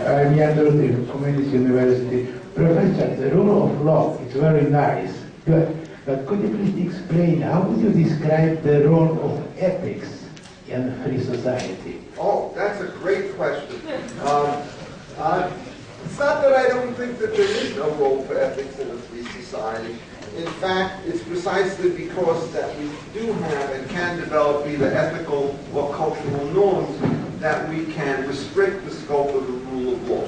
I'm Yandro from Community University. Professor, the rule of law is very nice, but could you please explain how would you describe the role of ethics in a free society? Oh, that's a great question. It's not that I don't think that there is no role for ethics in a free society. In fact, it's precisely because that we do have and can develop either ethical or cultural norms that we can restrict the scope of the rule of law.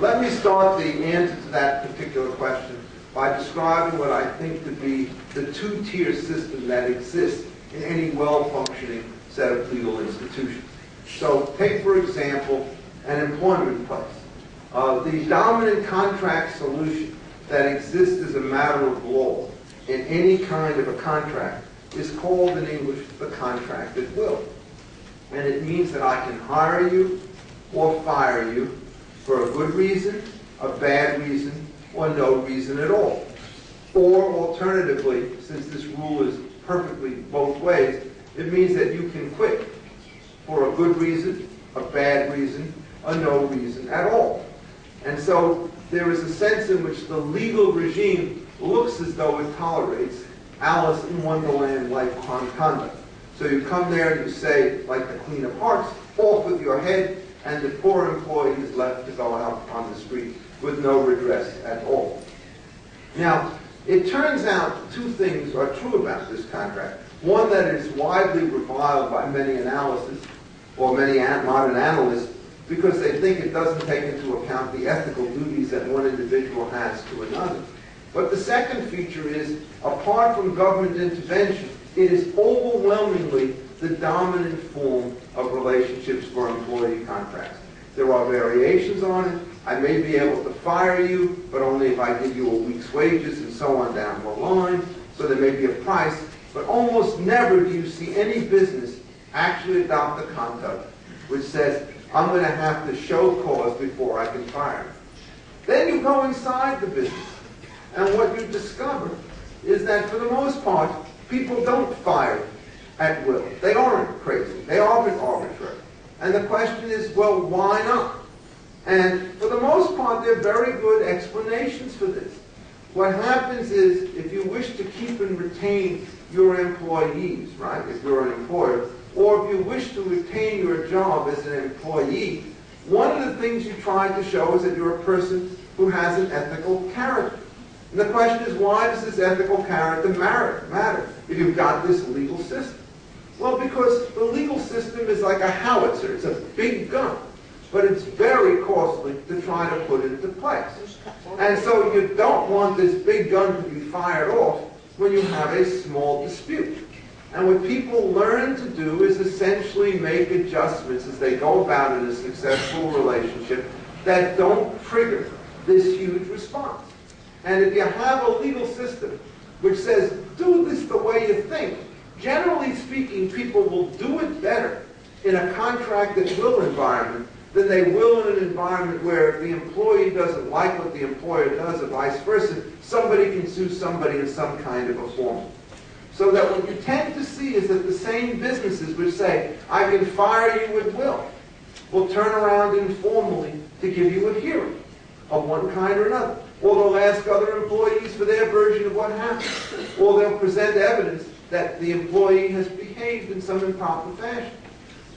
Let me start the answer to that particular question by describing what I think to be the two-tier system that exists in any well-functioning set of legal institutions. So take, for example, an employment place. The dominant contract solution that exists as a matter of law in any kind of a contract is called in English the contract at will. And it means that I can hire you or fire you for a good reason, a bad reason, or no reason at all. Or alternatively, since this rule is perfectly both ways, it means that you can quit for a good reason, a bad reason, or no reason at all. And so there is a sense in which the legal regime looks as though it tolerates Alice in Wonderland-like conduct. So you come there and you say, like the Queen of Hearts, off with your head, and the poor employee is left to go out on the street with no redress at all. Now, it turns out two things are true about this contract. One, that it is widely reviled by many analysts, or many modern analysts, because they think it doesn't take into account the ethical duties that one individual has to another. But the second feature is, apart from government intervention, it is overwhelmingly the dominant form of relationships for employee contracts. There are variations on it. I may be able to fire you, but only if I give you a week's wages and so on down the line. So there may be a price, but almost never do you see any business actually adopt a conduct which says, I'm going to have to show cause before I can fire you. Then you go inside the business, and what you discover is that for the most part, people don't fire at will. They aren't crazy. They aren't arbitrary. And the question is, well, why not? And for the most part, there are very good explanations for this. What happens is, if you wish to keep and retain your employees, right, if you're an employer, or if you wish to retain your job as an employee, one of the things you try to show is that you're a person who has an ethical character. And the question is, why does this ethical character matter if you've got this legal system? Well, because the legal system is like a howitzer. It's a big gun, but it's very costly to try to put into place. And so you don't want this big gun to be fired off when you have a small dispute. And what people learn to do is essentially make adjustments as they go about in a successful relationship that don't trigger this huge response. And if you have a legal system which says, do this the way you think, generally speaking, people will do it better in a contract at will environment than they will in an environment where if the employee doesn't like what the employer does or vice versa, somebody can sue somebody in some kind of a form. So that what you tend to see is that the same businesses which say, I can fire you at will turn around informally to give you a hearing of one kind or another. Or they'll ask other employees for their version of what happened. Or they'll present evidence that the employee has behaved in some improper fashion.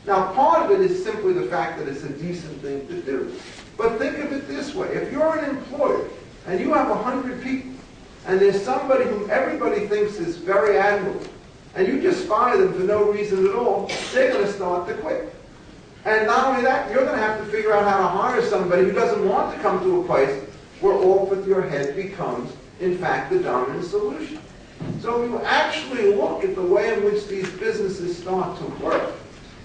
Now, part of it is simply the fact that it's a decent thing to do. But think of it this way. If you're an employer and you have 100 people, and there's somebody whom everybody thinks is very admirable, and you just fire them for no reason at all, they're going to start to quit. And not only that, you're going to have to figure out how to hire somebody who doesn't want to come to a place where off with your head becomes, in fact, the dominant solution. So if you actually look at the way in which these businesses start to work,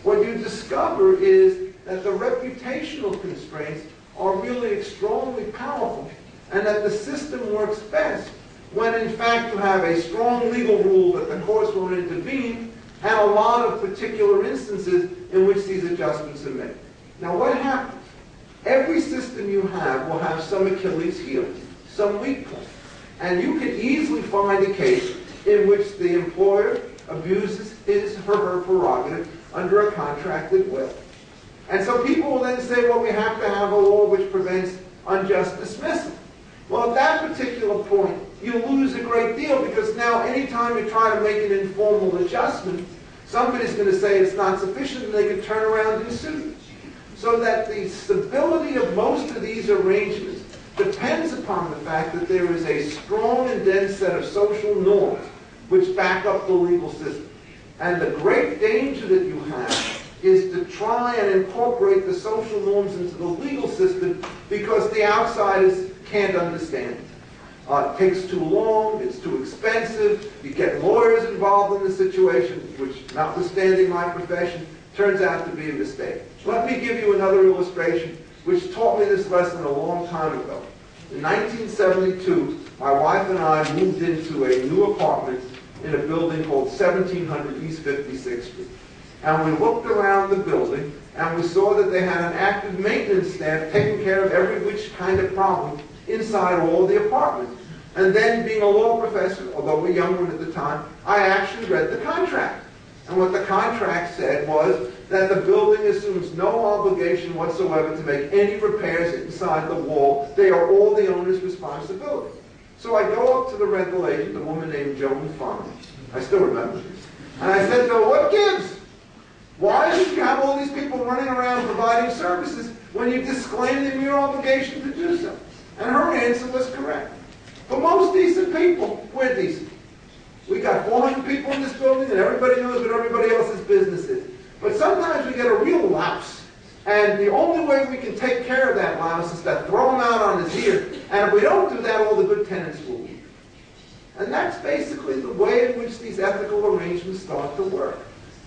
what you discover is that the reputational constraints are really extremely powerful, and that the system works best when, in fact, you have a strong legal rule that the courts will intervene, and a lot of particular instances in which these adjustments are made. Now, what happens? Every system you have will have some Achilles heel, some weak point. And you can easily find a case in which the employer abuses his or her prerogative under a contract at will. And so people will then say, well, we have to have a law which prevents unjust dismissal. Well, at that particular point, you lose a great deal, because now anytime you try to make an informal adjustment, somebody's going to say it's not sufficient, and they can turn around and sue. So that the stability of most of these arrangements depends upon the fact that there is a strong and dense set of social norms which back up the legal system. And the great danger that you have is to try and incorporate the social norms into the legal system, because the outsiders can't understand it. It takes too long, it's too expensive, you get lawyers involved in the situation, which, notwithstanding my profession, turns out to be a mistake. Let me give you another illustration which taught me this lesson a long time ago. In 1972, my wife and I moved into a new apartment in a building called 1700 East 56th Street. And we looked around the building, and we saw that they had an active maintenance staff taking care of every which kind of problem inside all the apartments. And then, being a law professor, although a young one at the time, I actually read the contract. And what the contract said was that the building assumes no obligation whatsoever to make any repairs inside the wall. They are all the owner's responsibility. So I go up to the rental agent, a woman named Joan Farmer. I still remember this. And I said to her, what gives? Why should you have all these people running around providing services when you disclaim the mere obligation to do so? And her answer was correct. For most decent people, we're decent. We got 400 people in this building, and everybody knows what everybody else's business is. But sometimes we get a real lapse, and the only way we can take care of that lapse is to throw him out on his ear. And if we don't do that, all the good tenants will leave. And that's basically the way in which these ethical arrangements start to work.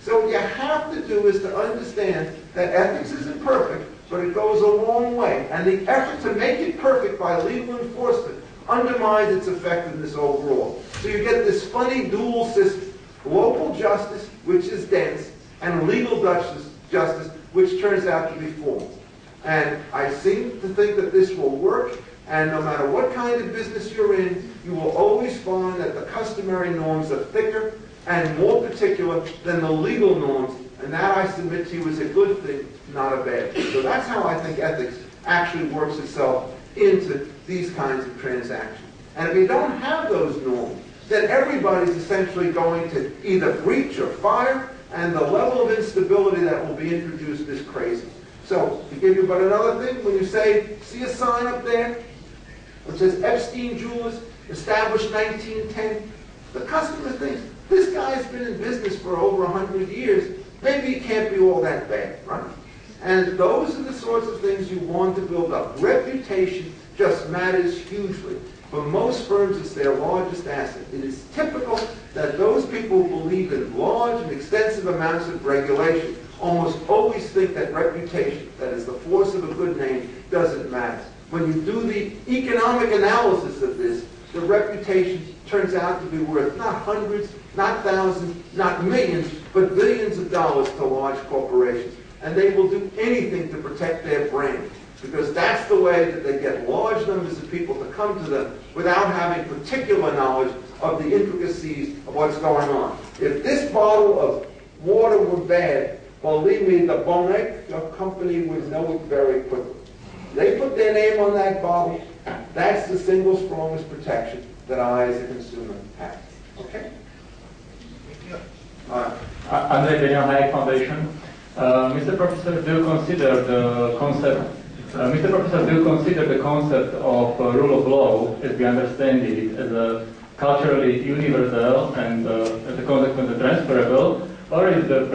So what you have to do is to understand that ethics isn't perfect, but it goes a long way. And the effort to make it perfect by legal enforcement undermines its effectiveness overall. So you get this funny dual system: local justice, which is dense, and legal justice, which turns out to be formal. And I seem to think that this will work, and no matter what kind of business you're in, you will always find that the customary norms are thicker and more particular than the legal norms, and that, I submit to you, is a good thing, not a bad thing. So that's how I think ethics actually works itself into these kinds of transactions. And if you don't have those norms, then everybody's essentially going to either breach or fire, and the level of instability that will be introduced is crazy. So, to give you but another thing, when you say, see a sign up there which says Epstein Jewelers, established 1910, the customer thinks, this guy's been in business for over 100 years, maybe he can't be all that bad, right? And those are the sorts of things you want to build up. Reputation just matters hugely. For most firms, it's their largest asset. It is typical that those people who believe in large and extensive amounts of regulation almost always think that reputation, that is the force of a good name, doesn't matter. When you do the economic analysis of this, the reputation turns out to be worth not hundreds, not thousands, not millions, but billions of dollars to large corporations. And they will do anything to protect their brand, because that's the way that they get large numbers of people to come to them without having particular knowledge of the intricacies of what's going on. If this bottle of water were bad, believe me, the Bonnet company would know it very quickly. They put their name on that bottle. That's the single strongest protection that I, as a consumer, have. Okay? Andre Daniel Hayek Foundation. Mr. Professor, do you consider the concept? Mr. Professor, do you consider the concept of rule of law, as we understand it, as a culturally universal and, as a consequence, transferable, or is it a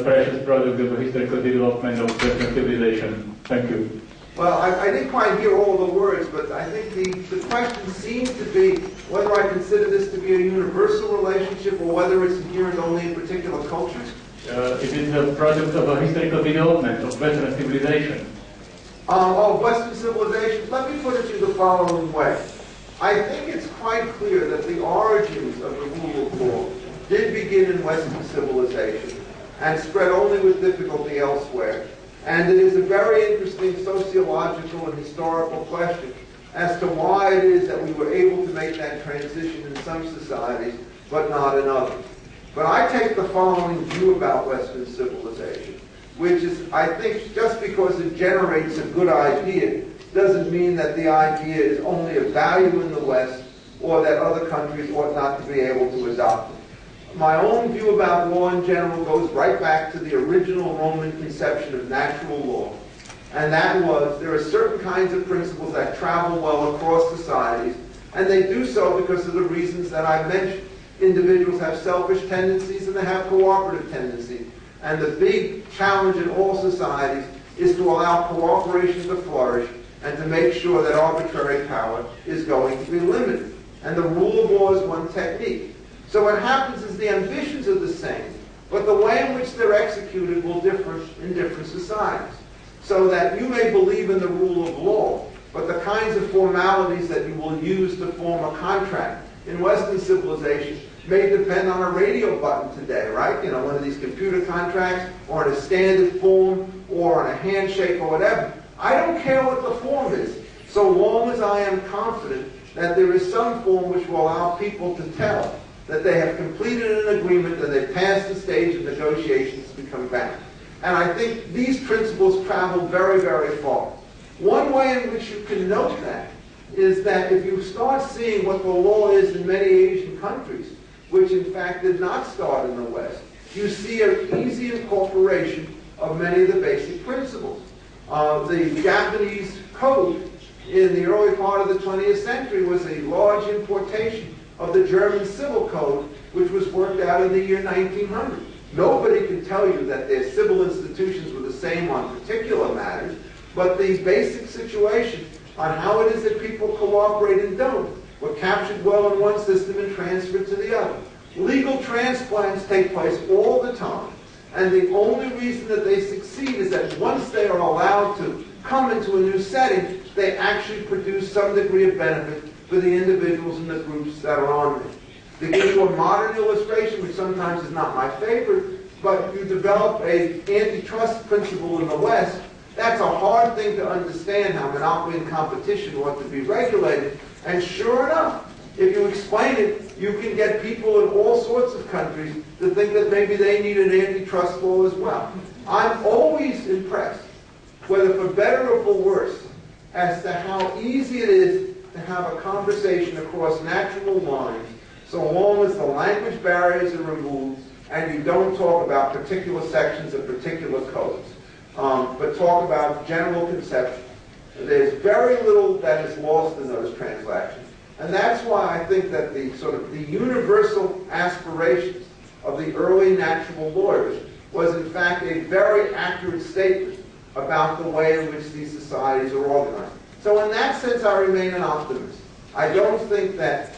precious product of the historical development of Western civilization? Thank you. Well, I didn't quite hear all the words, but I think the question seems to be whether I consider this to be a universal relationship or whether it's inherent only in particular cultures. It is a product of a historical development of Western civilization. Western civilization. Let me put it to you the following way. I think it's quite clear that the origins of the rule of law did begin in Western civilization and spread only with difficulty elsewhere. And it is a very interesting sociological and historical question as to why it is that we were able to make that transition in some societies, but not in others. But I take the following view about Western civilization. which is, I think, just because it generates a good idea doesn't mean that the idea is only of value in the West or that other countries ought not to be able to adopt it. My own view about law in general goes right back to the original Roman conception of natural law. And that was, there are certain kinds of principles that travel well across societies, and they do so because of the reasons that I mentioned. Individuals have selfish tendencies and they have cooperative tendencies. And the big challenge in all societies is to allow cooperation to flourish and to make sure that arbitrary power is going to be limited. And the rule of law is one technique. So what happens is the ambitions are the same, but the way in which they're executed will differ in different societies. So that you may believe in the rule of law, but the kinds of formalities that you will use to form a contract in Western civilization may depend on a radio button today, right? You know, one of these computer contracts, or in a standard form, or on a handshake, or whatever. I don't care what the form is, so long as I am confident that there is some form which will allow people to tell that they have completed an agreement and they've passed the stage of negotiations to come back. And I think these principles travel very, very far. One way in which you can note that is that if you start seeing what the law is in many Asian countries, which in fact did not start in the West, you see an easy incorporation of many of the basic principles. The Japanese code in the early part of the 20th century was a large importation of the German civil code, which was worked out in the year 1900. Nobody can tell you that their civil institutions were the same on particular matters, but the basic situation on how it is that people cooperate and don't were captured well in one system and transferred to the other. Legal transplants take place all the time, and the only reason that they succeed is that once they are allowed to come into a new setting, they actually produce some degree of benefit for the individuals and the groups that are on them. To give you a modern illustration, which sometimes is not my favorite, but you develop an antitrust principle in the West, that's a hard thing to understand, how monopoly and competition ought to be regulated. And sure enough, if you explain it, you can get people in all sorts of countries to think that maybe they need an antitrust law as well. I'm always impressed, whether for better or for worse, as to how easy it is to have a conversation across natural lines, so long as the language barriers are removed and you don't talk about particular sections of particular codes, but talk about general conception. There's very little that is lost in those transactions. And that's why I think that the sort of the universal aspirations of the early natural lawyers was in fact a very accurate statement about the way in which these societies are organized. So in that sense, I remain an optimist. I don't think that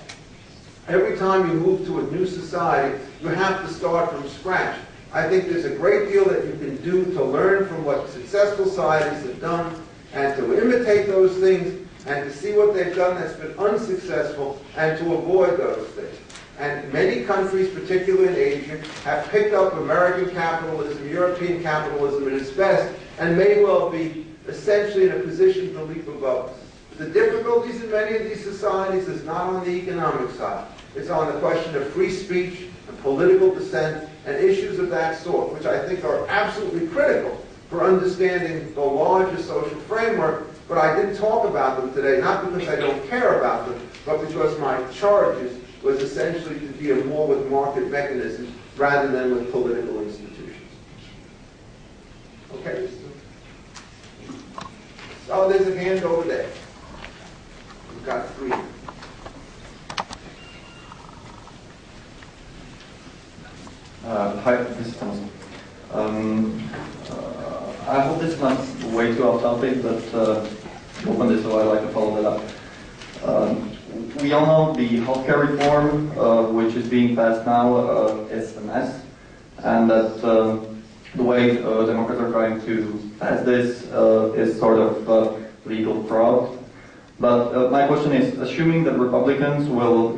every time you move to a new society, you have to start from scratch. I think there's a great deal that you can do to learn from what successful societies have done and to imitate those things and to see what they've done that's been unsuccessful and to avoid those things. And many countries, particularly in Asia, have picked up American capitalism, European capitalism at its best, and may well be essentially in a position to leap above us. The difficulties in many of these societies is not on the economic side. It's on the question of free speech and political dissent and issues of that sort, which I think are absolutely critical for understanding the larger social framework, but I didn't talk about them today, not because I don't care about them, but because my charges was essentially to deal more with market mechanisms rather than with political institutions. Okay? So there's a hand over there. We've got three. Hi, this is Thomas. I hope this is not way too off topic, but open this, so I'd like to follow that up. We all know the healthcare reform, which is being passed now, is a mess, and that the way Democrats are trying to pass this is sort of legal fraud. But my question is, assuming that Republicans will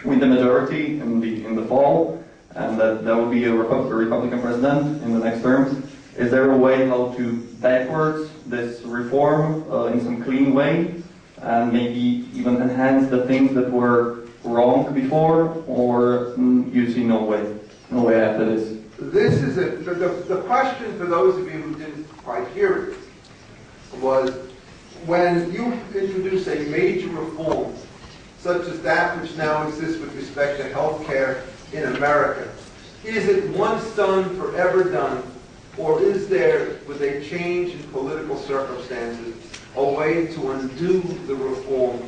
win the majority in the fall, and that there will be a Republican president in the next terms, is there a way how to backwards this reform in some clean way, and maybe even enhance the things that were wrong before, or you see no way after this? This is the question for those of you who didn't quite hear it was, when you introduce a major reform, such as that which now exists with respect to health care in America, is it once done, forever done, or is there, with a change in political circumstances, a way to undo the reform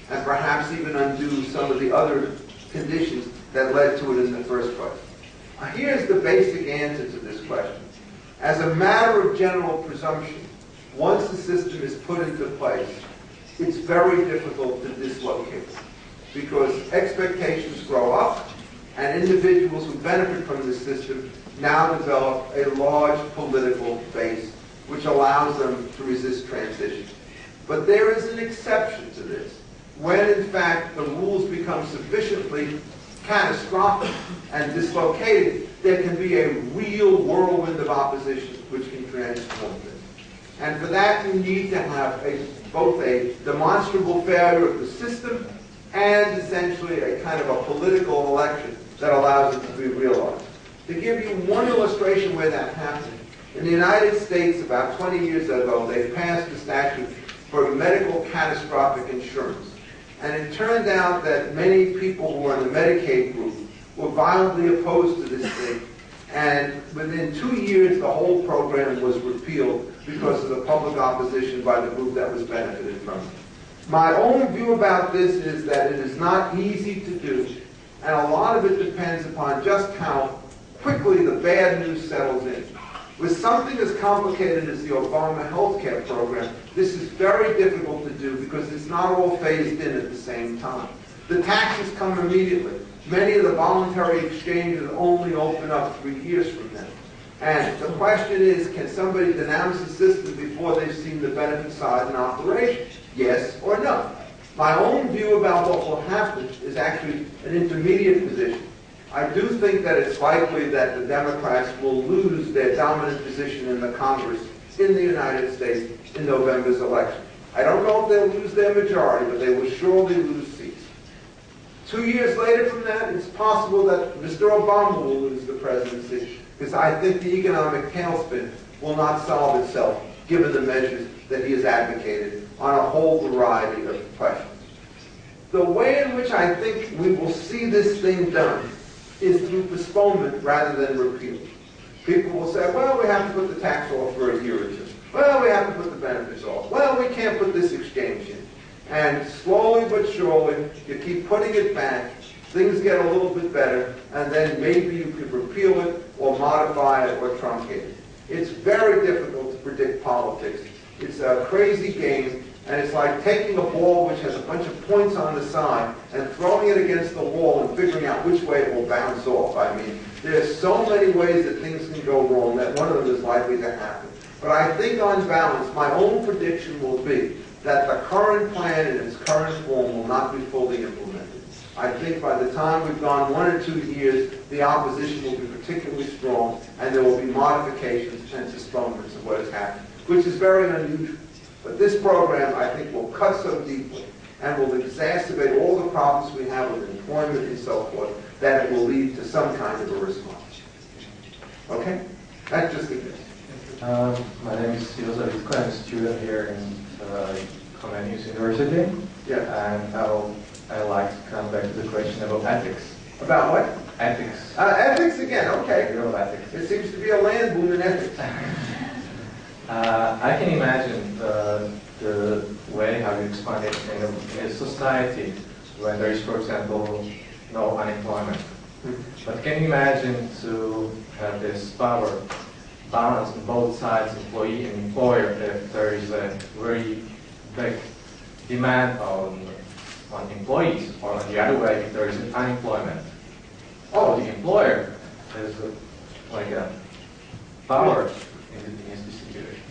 and perhaps even undo some of the other conditions that led to it in the first place? Here's the basic answer to this question. As a matter of general presumption, once the system is put into place, it's very difficult to dislocate, because expectations grow up and individuals who benefit from the system now develop a large political base which allows them to resist transition. But there is an exception to this. When, in fact, the rules become sufficiently catastrophic and dislocated, there can be a real whirlwind of opposition which can transform things. And for that, you need to have both a demonstrable failure of the system and essentially a kind of a political election that allows it to be realized. To give you one illustration where that happened, in the United States about 20 years ago, they passed a statute for medical catastrophic insurance. And it turned out that many people who were in the Medicaid group were violently opposed to this thing. And within 2 years, the whole program was repealed because of the public opposition by the group that was benefited from it. My own view about this is that it is not easy to do, and a lot of it depends upon just how quickly the bad news settles in. With something as complicated as the Obama health care program, this is very difficult to do because it's not all phased in at the same time. The taxes come immediately. Many of the voluntary exchanges only open up 3 years from now. And the question is, can somebody denounce the system before they've seen the benefit side in operation? Yes or no? My own view about what will happen is actually an intermediate position. I do think that it's likely that the Democrats will lose their dominant position in the Congress in the United States in November's election. I don't know if they'll lose their majority, but they will surely lose seats. 2 years later from that, it's possible that Mr. Obama will lose the presidency, because I think the economic tailspin will not solve itself, given the measures that he has advocated on a whole variety of questions. The way in which I think we will see this thing done is through postponement rather than repeal. People will say, well, we have to put the tax off for a year or two. Well, we have to put the benefits off. Well, we can't put this exchange in. And slowly but surely, you keep putting it back, things get a little bit better, and then maybe you could repeal it or modify it or truncate it. It's very difficult to predict politics. It's a crazy game, and it's like taking a ball which has a bunch of points on the side and throwing it against the wall and figuring out which way it will bounce off. I mean, there's so many ways that things can go wrong that one of them is likely to happen. But I think on balance, my own prediction will be that the current plan in its current form will not be fully implemented. I think by the time we've gone 1 or 2 years, the opposition will be particularly strong, and there will be modifications and postponements of what has happened, which is very unusual. But this program, I think, will cut so deeply and will exacerbate all the problems we have with employment and so forth, that it will lead to some kind of a response. Okay? That's just a guess. My name is Josef. I'm a student here in Ekonomické University. Yeah. And I like to come back to the question about ethics. About what? Ethics. Ethics again, okay. Real ethics. There seems to be a land boom in ethics. I can imagine the way how you explain it in a society where there is, for example, no unemployment. But can you imagine to have this power balance on both sides, employee and employer, if there is a very big demand on employees, or on the other way, if there is unemployment? Oh, the employer is like a power in this situation.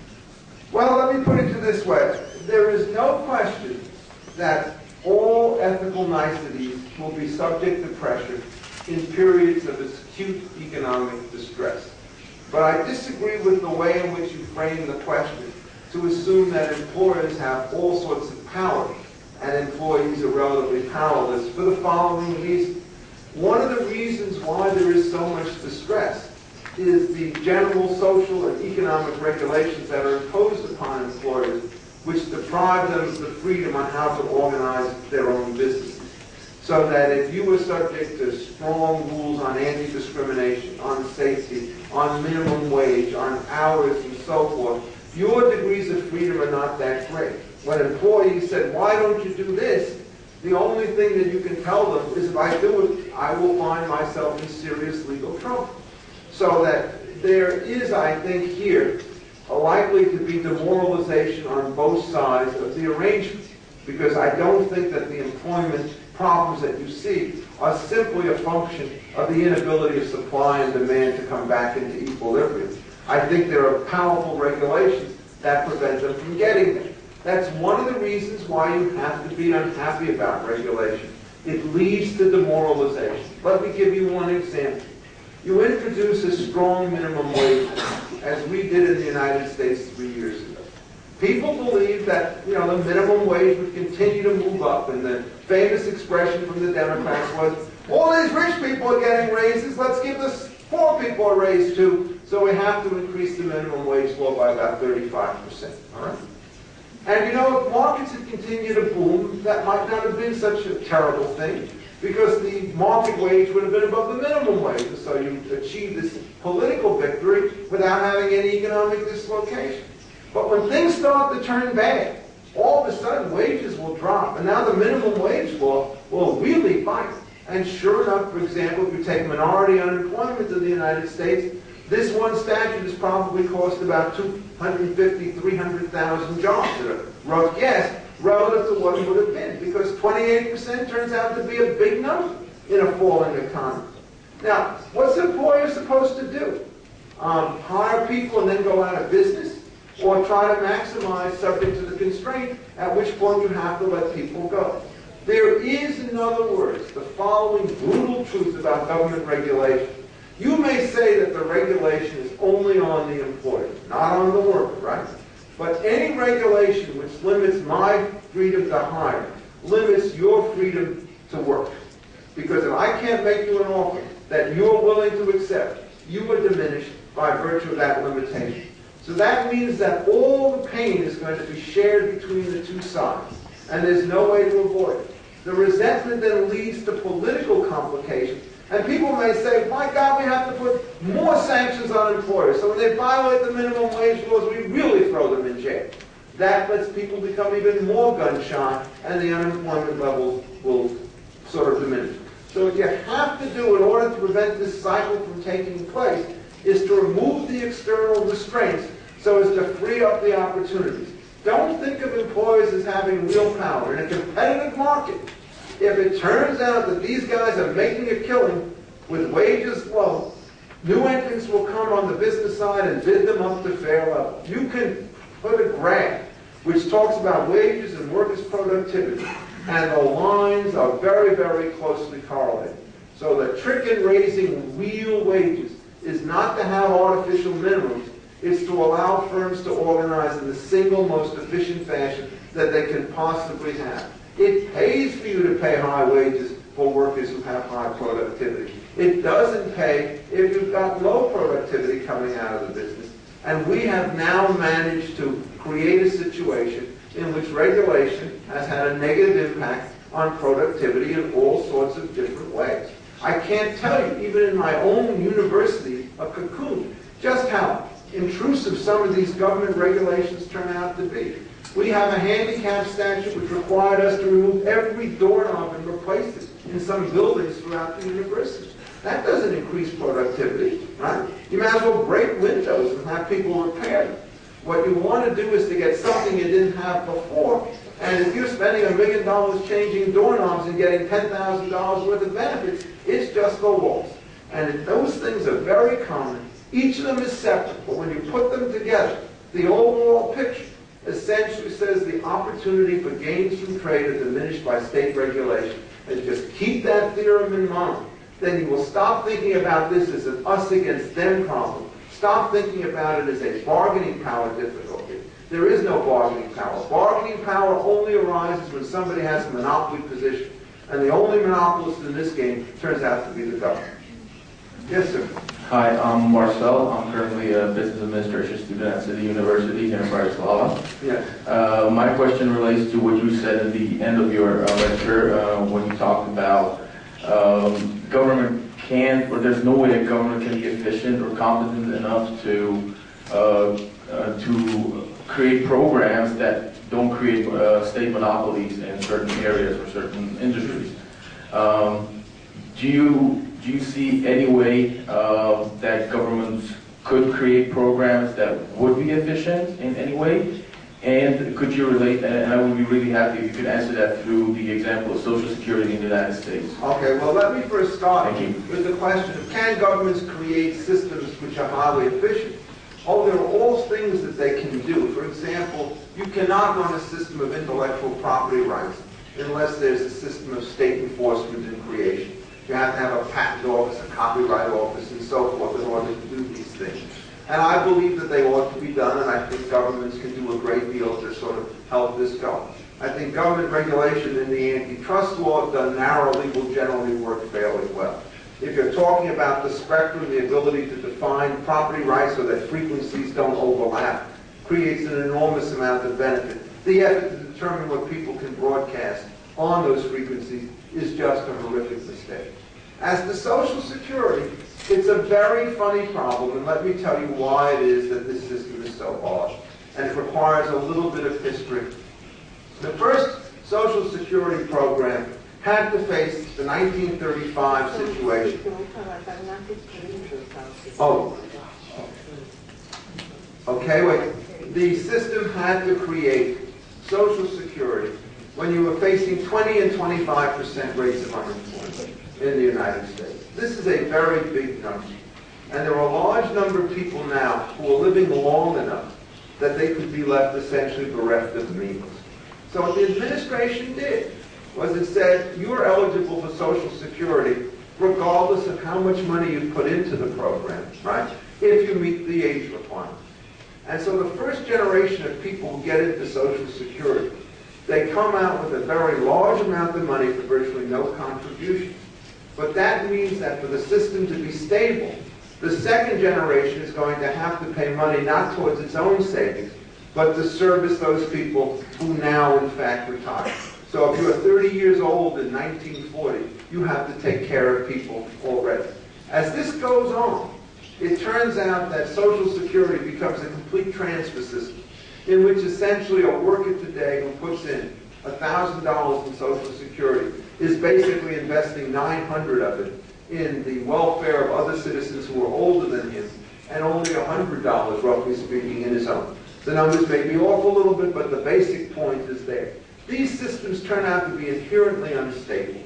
Well, let me put it this way. There is no question that all ethical niceties will be subject to pressure in periods of acute economic distress. But I disagree with the way in which you frame the question to assume that employers have all sorts of power and employees are relatively powerless for the following reason. One of the reasons why there is so much distress is the general social and economic regulations that are imposed upon employers, which deprive them of the freedom on how to organize their own businesses. So that if you were subject to strong rules on anti-discrimination, on safety, on minimum wage, on hours, and so forth, your degrees of freedom are not that great. When employees said, why don't you do this? The only thing that you can tell them is if I do it, I will find myself in serious legal trouble. So that there is, I think, here, likely to be demoralization on both sides of the arrangement. Because I don't think that the employment problems that you see are simply a function of the inability of supply and demand to come back into equilibrium. I think there are powerful regulations that prevent them from getting there. That's one of the reasons why you have to be unhappy about regulation. It leads to demoralization. Let me give you one example. You introduce a strong minimum wage, as we did in the United States 3 years ago. People believed that, the minimum wage would continue to move up, and the famous expression from the Democrats was, all these rich people are getting raises, let's give the poor people a raise too, so we have to increase the minimum wage law by about 35%. All right? And if markets had continued to boom, that might not have been such a terrible thing, because the market wage would have been above the minimum wage, and so you achieve this political victory without having any economic dislocation. But when things start to turn bad, all of a sudden wages will drop, and now the minimum wage law will really bite. And sure enough, for example, if you take minority unemployment in the United States, this one statute has probably cost about 250,000, 300,000 jobs at a rough guess, relative to what it would have been, because 28% turns out to be a big number in a falling economy. Now, what's the employer supposed to do? Hire people and then go out of business? Or try to maximize subject to the constraint, at which point you have to let people go. There is, in other words, the following brutal truth about government regulation. You may say that the regulation is only on the employer, not on the worker, right? But any regulation which limits my freedom to hire limits your freedom to work. Because if I can't make you an offer that you're willing to accept, you are diminished by virtue of that limitation. So that means that all the pain is going to be shared between the two sides, and there's no way to avoid it. The resentment then leads to political complications, and people may say, my God, we have to put more sanctions on employers, so when they violate the minimum wage laws, we really throw them in jail. That lets people become even more gun-shy, and the unemployment levels will sort of diminish. So what you have to do in order to prevent this cycle from taking place is to remove the external restraints so as to free up the opportunities. Don't think of employers as having real power. In a competitive market, if it turns out that these guys are making a killing with wages low, new entrants will come on the business side and bid them up to fair level. You can put a graph which talks about wages and workers' productivity, and the lines are very, very closely correlated. So the trick in raising real wages is not to have artificial minimums, it's to allow firms to organize in the single most efficient fashion that they can possibly have. It pays for you to pay high wages for workers who have high productivity. It doesn't pay if you've got low productivity coming out of the business. And we have now managed to create a situation in which regulation has had a negative impact on productivity in all sorts of different ways. I can't tell you, even in my own university, a cocoon, just how intrusive some of these government regulations turn out to be. We have a handicap statute which required us to remove every doorknob and replace it in some buildings throughout the university. That doesn't increase productivity, right? You might as well break windows and have people repair them. What you want to do is to get something you didn't have before, and if you're spending $1 million changing doorknobs and getting $10,000 worth of benefits, it's just the loss. And those things are very common. Each of them is separate, but when you put them together, the overall picture essentially says the opportunity for gains from trade are diminished by state regulation. And just keep that theorem in mind. Then you will stop thinking about this as an us against them problem. Stop thinking about it as a bargaining power difficulty. There is no bargaining power. Bargaining power only arises when somebody has a monopoly position. And the only monopolist in this game turns out to be the government. Yes, sir. Hi, I'm Marcel. I'm currently a business administration student at City University here in Bratislava. Yes. My question relates to what you said at the end of your lecture when you talked about government can't, or there's no way a government can be efficient or competent enough to create programs that don't create state monopolies in certain areas or certain industries. Do you see any way that governments could create programs that would be efficient in any way? And could you relate, and I would be really happy if you could answer that through the example of Social Security in the United States. Okay, well, let me first start with the question of, can governments create systems which are highly efficient? Oh, there are all things that they can do. For example, you cannot run a system of intellectual property rights unless there's a system of state enforcement and creation. You have to have a patent office, a copyright office, and so forth in order to do these things. And I believe that they ought to be done, and I think governments can do a great deal to sort of help this go. I think government regulation in the antitrust law done narrowly will generally work fairly well. If you're talking about the spectrum, the ability to define property rights so that frequencies don't overlap, creates an enormous amount of benefit. The effort to determine what people can broadcast on those frequencies is just a horrific mistake. As to Social Security, it's a very funny problem, and let me tell you why it is that this system is so hard, and it requires a little bit of history. The first Social Security program had to face the 1935 situation. Oh. Okay, wait. The system had to create Social Security when you were facing 20 and 25% rates of unemployment in the United States. This is a very big number. And there are a large number of people now who are living long enough that they could be left essentially bereft of means. So what the administration did was it said, you're eligible for Social Security regardless of how much money you put into the program, right? If you meet the age requirement. And so the first generation of people who get into Social Security, they come out with a very large amount of money for virtually no contribution. But that means that for the system to be stable, the second generation is going to have to pay money not towards its own savings, but to service those people who now, in fact, retire. So if you were 30 years old in 1940, you have to take care of people already. As this goes on, it turns out that Social Security becomes a complete transfer system, in which essentially a worker today who puts in $1,000 in Social Security is basically investing $900 of it in the welfare of other citizens who are older than him, and only $100, roughly speaking, in his own. The numbers may be off a little bit, but the basic point is there. These systems turn out to be inherently unstable.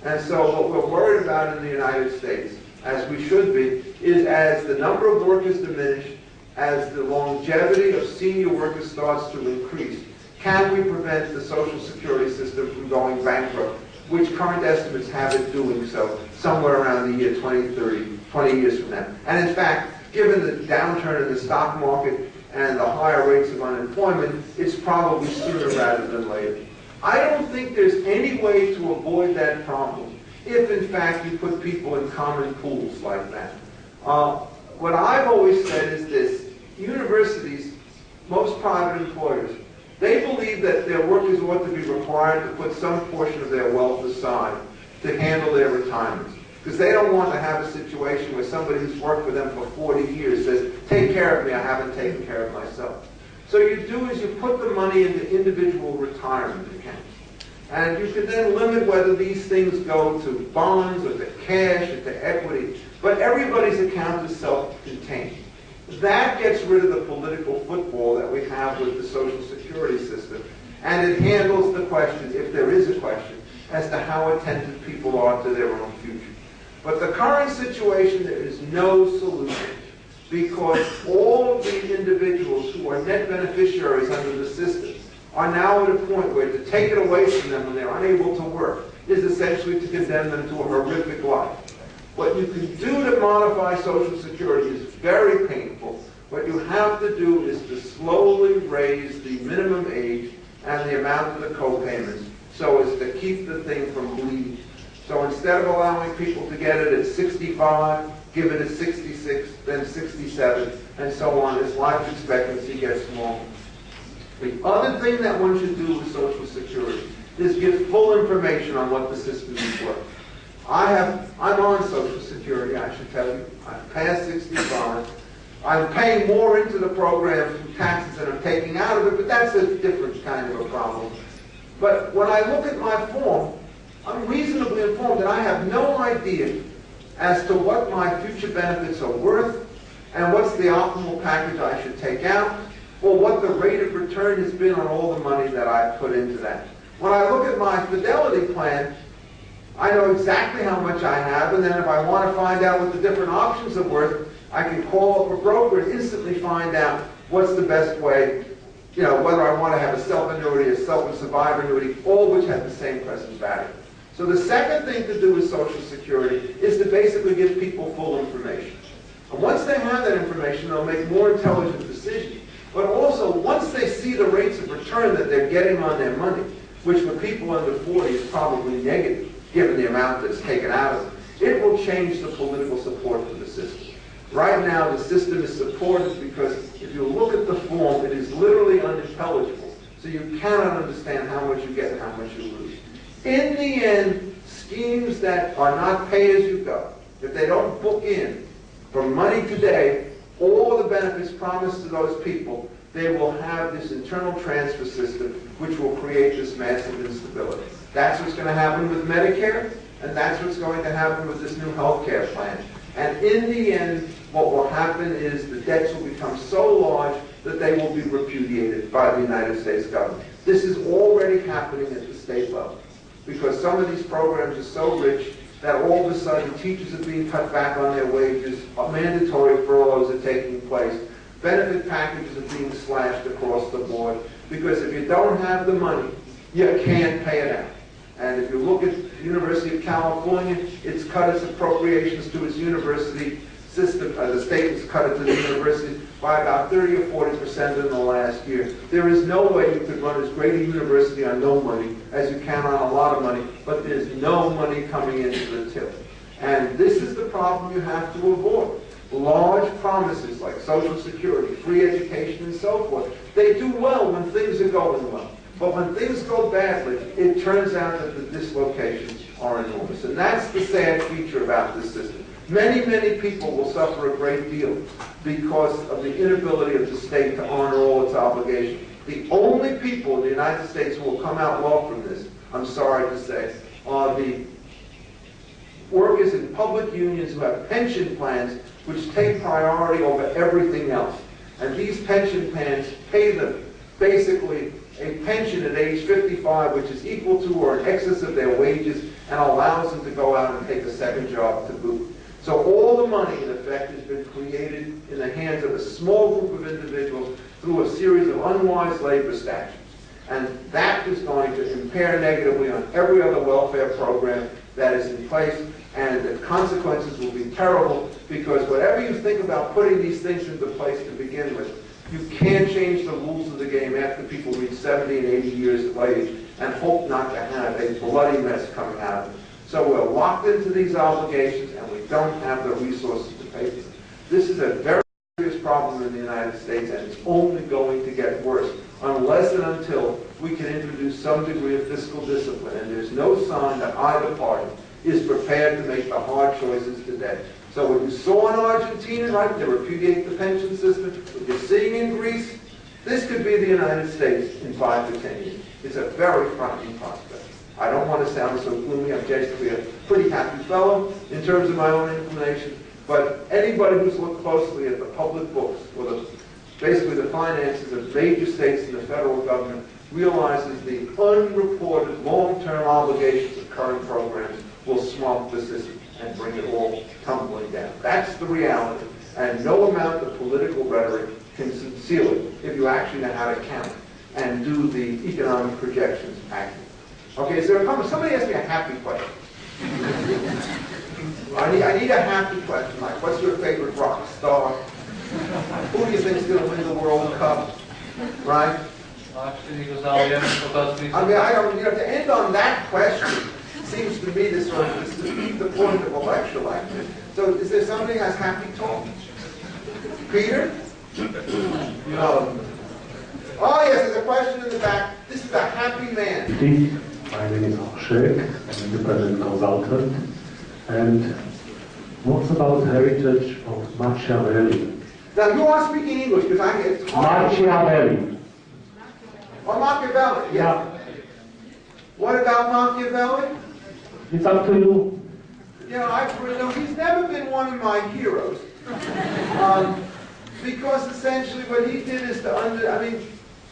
And so what we're worried about in the United States, as we should be, is as the number of workers diminish, as the longevity of senior workers starts to increase, can we prevent the Social Security system from going bankrupt, which current estimates have it doing so somewhere around the year 2030, 20 years from now. And in fact, given the downturn in the stock market and the higher rates of unemployment, it's probably sooner rather than later. I don't think there's any way to avoid that problem if, in fact, you put people in common pools like that. What I've always said is this: universities, most private employers, they believe that their workers ought to be required to put some portion of their wealth aside to handle their retirements. Because they don't want to have a situation where somebody who's worked for them for 40 years says, take care of me, I haven't taken care of myself. So you do is you put the money into individual retirement accounts. And you can then limit whether these things go to bonds or to cash or to equity. But everybody's account is self-contained. That gets rid of the political football that we have with the Social Security system. And it handles the question, if there is a question, as to how attentive people are to their own future. But the current situation, there is no solution, because all of the individuals who are net beneficiaries under the system are now at a point where to take it away from them when they're unable to work is essentially to condemn them to a horrific life. What you can do to modify Social Security is very painful. What you have to do is to slowly raise the minimum age and the amount of the co-payments so as to keep the thing from bleeding. So instead of allowing people to get it at 65 give it a 66, then 67, and so on as life expectancy gets smaller. The other thing that one should do with Social Security is give full information on what the system is worth. I'm on Social Security, I should tell you. I'm past 65. I'm paying more into the program through taxes than I'm taking out of it, but that's a different kind of a problem. But when I look at my form, I'm reasonably informed that I have no idea as to what my future benefits are worth and what's the optimal package I should take out, or what the rate of return has been on all the money that I've put into that. When I look at my Fidelity plan, I know exactly how much I have, and then if I want to find out what the different options are worth, I can call up a broker and instantly find out what's the best way, whether I want to have a self-annuity, a self-and-survivor annuity, all which have the same present value. So the second thing to do with Social Security is to basically give people full information. And once they have that information, they'll make more intelligent decisions. But also, once they see the rates of return that they're getting on their money, which for people under 40 is probably negative, given the amount that's taken out of them, it will change the political support for the system. Right now, the system is supported because if you look at the form, it is literally unintelligible. So you cannot understand how much you get and how much you lose. In the end, schemes that are not pay-as-you-go, if they don't book in for money today, all the benefits promised to those people, they will have this internal transfer system which will create this massive instability. That's what's going to happen with Medicare, and that's what's going to happen with this new health care plan. And in the end, what will happen is the debts will become so large that they will be repudiated by the United States government. This is already happening at the state level, because some of these programs are so rich that all of a sudden teachers are being cut back on their wages, mandatory furloughs are taking place, benefit packages are being slashed across the board, because if you don't have the money, you can't pay it out. And if you look at the University of California, it's cut its appropriations to its university system, the state has cut it to the university by about 30 or 40% in the last year. There is no way you could run as great a university on no money as you can on a lot of money, but there's no money coming into the till. And this is the problem you have to avoid. Large promises like Social Security, free education, and so forth, they do well when things are going well. But when things go badly, it turns out that the dislocations are enormous. And that's the sad feature about this system. Many, many people will suffer a great deal because of the inability of the state to honor all its obligations. The only people in the United States who will come out well from this, I'm sorry to say, are the workers in public unions who have pension plans which take priority over everything else. And these pension plans pay them basically a pension at age 55 which is equal to or in excess of their wages and allows them to go out and take a second job to boot. So all the money, in effect, has been created in the hands of a small group of individuals through a series of unwise labor statutes. And that is going to impair negatively on every other welfare program that is in place, and the consequences will be terrible, because whatever you think about putting these things into place to begin with, you can't change the rules of the game after people reach 70 and 80 years of age and hope not to have a bloody mess coming out of it. So we're locked into these obligations and we don't have the resources to pay for them. This is a very serious problem in the United States, and it's only going to get worse unless and until we can introduce some degree of fiscal discipline. And there's no sign that either party is prepared to make the hard choices today. So what you saw in Argentina, right, they repudiate the pension system. What you're seeing in Greece, this could be the United States in 5 to 10 years. It's a very frightening prospect. I don't want to sound so gloomy. I'm basically a pretty happy fellow in terms of my own inclination. But anybody who's looked closely at the public books, or basically the finances of major states and the federal government, realizes the unreported long-term obligations of current programs will swamp the system and bring it all tumbling down. That's the reality, and no amount of political rhetoric can conceal it if you actually know how to count and do the economic projections accurately. Okay, so somebody asked me a happy question. I need a happy question, like, what's your favorite rock star? Who do you think is going to win the World Cup? Right? I mean, to end on that question seems to me to sort of defeat the point of a lecture like this. So is there somebody who has happy talk? Peter? Oh yes, there's a question in the back. This is a happy man. My name is Oshek, I'm an independent consultant. And what's about heritage of Machiavelli? Now you are speaking English because I get Machiavelli. Oh, Machiavelli, yeah. What about Machiavelli? It's up to you. He's never been one of my heroes. Because essentially what he did is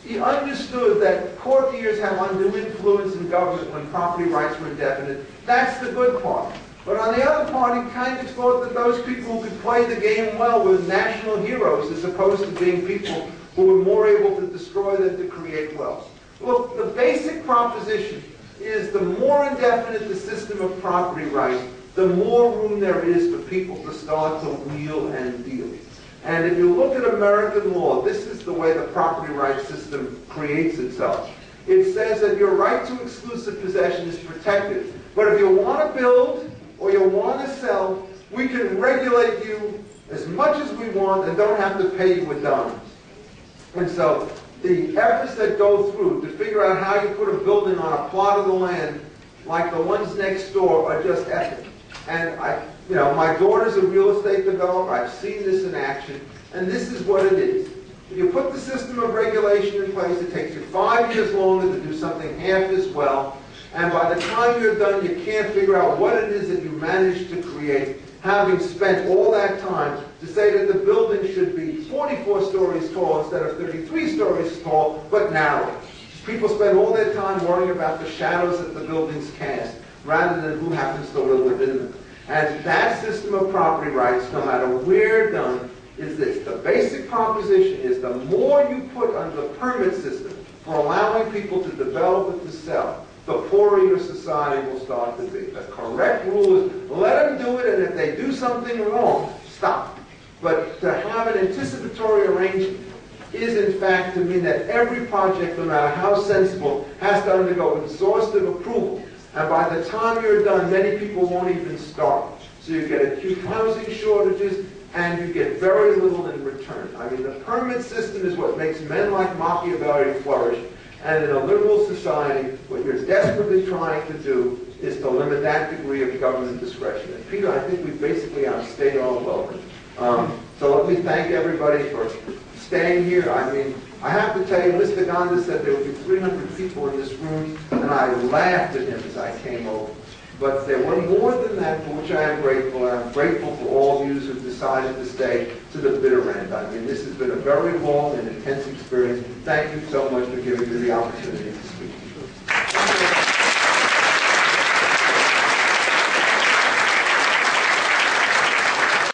he understood that courtiers have undue influence in government when property rights were indefinite. That's the good part. But on the other part, he kind of thought that those people who could play the game well were national heroes as opposed to being people who were more able to destroy than to create wealth. Look, the basic proposition is the more indefinite the system of property rights, the more room there is for people to start to wheel and deal. And if you look at American law, this is the way the property rights system creates itself. It says that your right to exclusive possession is protected. But if you want to build or you want to sell, we can regulate you as much as we want and don't have to pay you a dime. And so the efforts that go through to figure out how you put a building on a plot of the land like the ones next door are just epic. And my daughter's a real estate developer. I've seen this in action, and this is what it is. If you put the system of regulation in place, it takes you 5 years longer to do something half as well, and by the time you're done, you can't figure out what it is that you managed to create, having spent all that time to say that the building should be 44 stories tall instead of 33 stories tall, but narrow. People spend all their time worrying about the shadows that the buildings cast, rather than who happens to live within them. And that system of property rights, no matter where done, is this. The basic proposition is the more you put under the permit system for allowing people to develop and to sell, the poorer your society will start to be. The correct rule is let them do it, and if they do something wrong, stop. But to have an anticipatory arrangement is in fact to mean that every project, no matter how sensible, has to undergo exhaustive approval. And by the time you're done, many people won't even start. So you get acute housing shortages, and you get very little in return. I mean, the permit system is what makes men like Machiavelli flourish. And in a liberal society, what you're desperately trying to do is to limit that degree of government discretion. And Peter, I think we basically outstayed our welcome. So let me thank everybody for staying here. I mean, I have to tell you, Mr. Gonda said there would be 300 people in this room, and I laughed at him as I came over. But there were more than that, for which I am grateful, and I'm grateful for all of you who have decided to stay to the bitter end. I mean, this has been a very long and intense experience. Thank you so much for giving me the opportunity to speak.